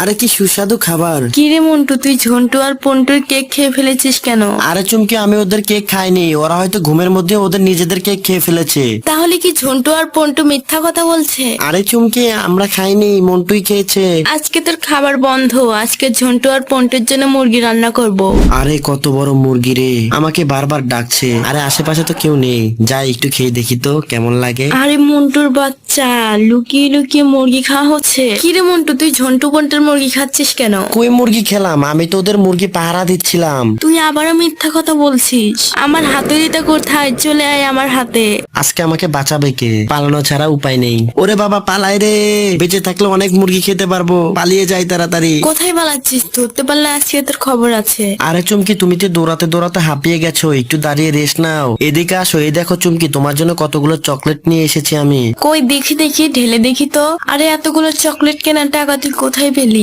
আরে কি সুস্বাদু খাবার। কিরে মন্টু, তুই ঝন্টু আর পন্টুর কেক খেয়ে ফেলেছিস কেন? আরে চুমকি, আমি ওদের কেক খাইনি, ওরা হয়তো ঘুমের মধ্যে ওদের নিজেদের কেক খেয়ে ফেলেছে। তাহলে কি ঝন্টু আর পন্টু মিথ্যা কথা বলছে? আরে চুমকি, আমরা খাইনি, মন্টুই খেয়েছে। আজকে তোর খাবার বন্ধ। আজকে ঝন্টু আর পন্টুর জন্য মুরগি রান্না করব। আরে কত বড় মুরগি রে, আমাকে বারবার ডাকছে। আরে আশেপাশে তো কেউ নেই, যাই একটু খেয়ে দেখি তো কেমন লাগে। আরে মন্টুর বাচ্চা, লুকিয়ে লুকিয়ে মুরগি খাওয়া হচ্ছে। কিরে মন্টু, তুই ঝন্টু পন্টুর মুরগি খাচ্ছিস কেন? কই মুরগি খেলাম, আমি তো ওদের মুরগি পাহারা দিচ্ছিলাম। তুই আবারও মিথ্যা কথা বলছিস। আমার হাতুড়িটা কোথায়? চলে আয় আমার হাতে। আজকে আমাকে বাঁচাবে কে? পালানো ছাড়া উপায় নেই। ওরে বাবা, পালাই রে, বেঁচে থাকলে অনেক মুরগি খেতে পারবো, পালিয়ে যাই তাড়াতাড়ি। কোথায় পালাচ্ছিস? ধরতে পারলে আজকে তোর খবর আছে। আরে চুমকি, তুমি তো দৌড়াতে দৌড়াতে হাঁপিয়ে গেছো, একটু দাঁড়িয়ে রেস্ট নাও। এদিকে আসো, এই দেখো চুমকি, তোমার জন্য কতগুলো চকলেট নিয়ে এসেছি আমি। কই দেখি দেখি, ঢেলে দেখি তো। আরে এতগুলো চকলেট কেনার টাকা তুই কোথায় পেলি?